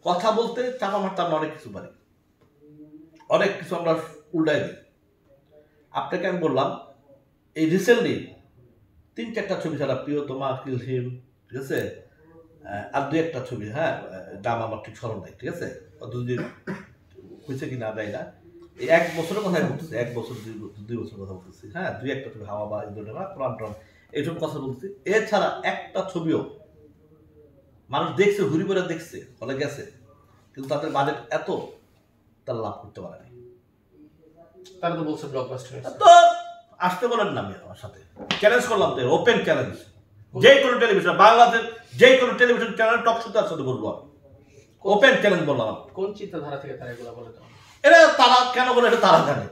কথা বলতে চাপা মারতে আমরা অনেক কিছু পারি, অনেক কিছু আমরা উল্টাই দিই। আপনাকে আমি বললাম এই রিসেন্টলি 3-4টা ছবি ছাড়া, প্রিয়তমা, কিলহিম, ঠিক আছে, আর 2-1টা ছবি, হ্যাঁ, নাম আমার ঠিক স্মরণ নাই, ঠিক আছে, অতদিন হয়েছে কিনা দেয় না, এই 1 বছরের কথাই বলতেছি, 1 বছর 2 বছর কথা বলতেছি, হ্যাঁ, 2-1টা ছবি, হাওয়া বা ইন্দ্রনেমা, প্রাণ টন, এইসব কথা বলতেছি। এছাড়া একটা ছবিও মানুষ দেখছে, ঘুরি করে দেখছে, হলে গেছে, কিন্তু তাদের বাজেট এত, তারা লাভ করতে পারে না। তারা তো বলছে ব্লকবাস্টার। তো আসতে বলেন না, আমি আমার সাথে চ্যালেঞ্জ করলাম, তো ওপেন চ্যালেঞ্জ, যে কোনো টেলিভিশন, বাংলাদেশ যে কোনো টেলিভিশন চ্যানেল টক শোতে তার সাথে বলবো, আমি ওপেন চ্যালেঞ্জ বললাম। কোন চিন্তাধারা থেকে তারা এগুলো বলে? এটা তারা কেন বলে, এটা তারা জানে।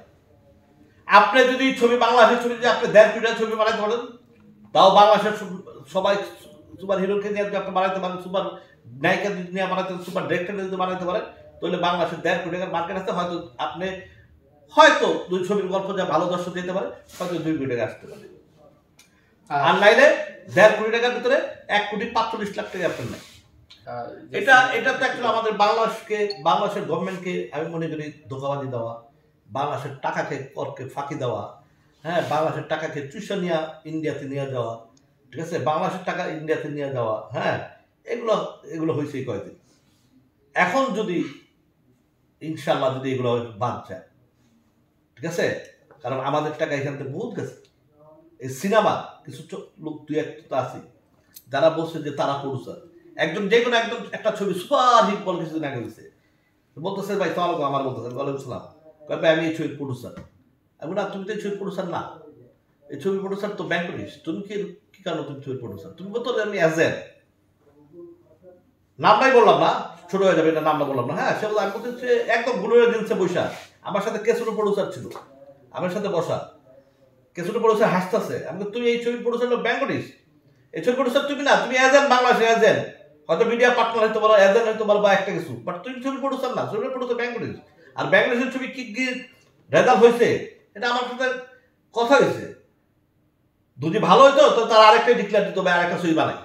আপনি যদি ছবি, বাংলাদেশের ছবি যদি আপনি 1.5 কোটি ছবি বানাইতে পারেন, তাও বাংলাদেশের সবাই সুপার হিরোকে নিয়ে আপনি বানাইতে পারেন, সুপার নায়িকা নিয়ে বানাইতে, সুপার ডিরেক্টর যদি বানাইতে পারেন, তাহলে বাংলাদেশের 1.5 কোটি টাকার মার্কেট আছে। হয়তো 2 ছবির গল্প যা ভালো দর্শক দিতে পারে, হয়তো 2 কোটি টাকা আসতে পারে। আর নাইলে 1.5 কোটি টাকার ভিতরে 1,45,00,000 টাকা আপনার নাই। এটা তো একটা আমাদের বাংলাদেশের গভর্নমেন্টকে আমি মনে করি ধোঁকাবাজি দেওয়া, বাংলাদেশের টাকাকে করকে ফাঁকি দেওয়া, হ্যাঁ, বাংলাদেশের টাকাকে চুষে নিয়ে ইন্ডিয়াতে নিয়ে যাওয়া, ঠিক আছে, বাংলাদেশের টাকা ইন্ডিয়াতে নিয়ে যাওয়া, হ্যাঁ, এগুলো হয়েছে কয়েকদিন। এখন যদি ইনশাল্লাহ যদি এগুলো বাদ যায়, ঠিক আছে, কারণ আমাদের টাকা এখান থেকে বহুত গেছে। এই সিনেমা কিছু লোক 2-1টা আছে যারা বলছে যে তারা প্রডিউসার, যে কোনো একটা ছবি সুপার হিট বলে কিছুদিন আগে গেছে, বলতেছে ভাই তোমার আমার বলতেছে, বলেছিলাম ভাই আমি এই ছবির প্রডিউসার। আমি না, তুমি তো এই ছবির প্রডিউসার না, এই ছবির প্রডিউসার তো ব্যাংকলিশ, তুমি কি কারণ তুমি ছবির প্রডিউসার? তুমি বলতো আমি এজেন্ট, নামটাই বললাম না, ছোট হয়ে যাবে, এটা নামটা বললাম না, হ্যাঁ, সেগুলো আমি বলতে একদম গুলোরে দিনছে বৈশা, আমার সাথে কেসুটো প্রডিউসার ছিল, আমার সাথে বসা, কেসুটো প্রডিউসার হাসতেছে, আমি তুই এই ছবির প্রডিউসার লোক ব্যাংকলিশ, এই ছবির প্রডিউসার তুমি না, তুমি এজেন্ট, বাংলাদেশের এজেন্ট, হয়তো মিডিয়া পার্টনার হইতে পারো, এজেন্ট হইতে পারো, বা একটা কিছু, বাট তুমি ছবির প্রডিউসার না, ছবির প্রডিউসার ব্যাংকলিশ। আর ব্যাংকলিশের ছবি কি কি রেজাল্ট হয়েছে, এটা আমার সাথে কথা হয়েছে, যদি ভালো হইতো তো তার আরেকটা ডিক্লেয়ার দিত, আরেকটা ছবি বানায়।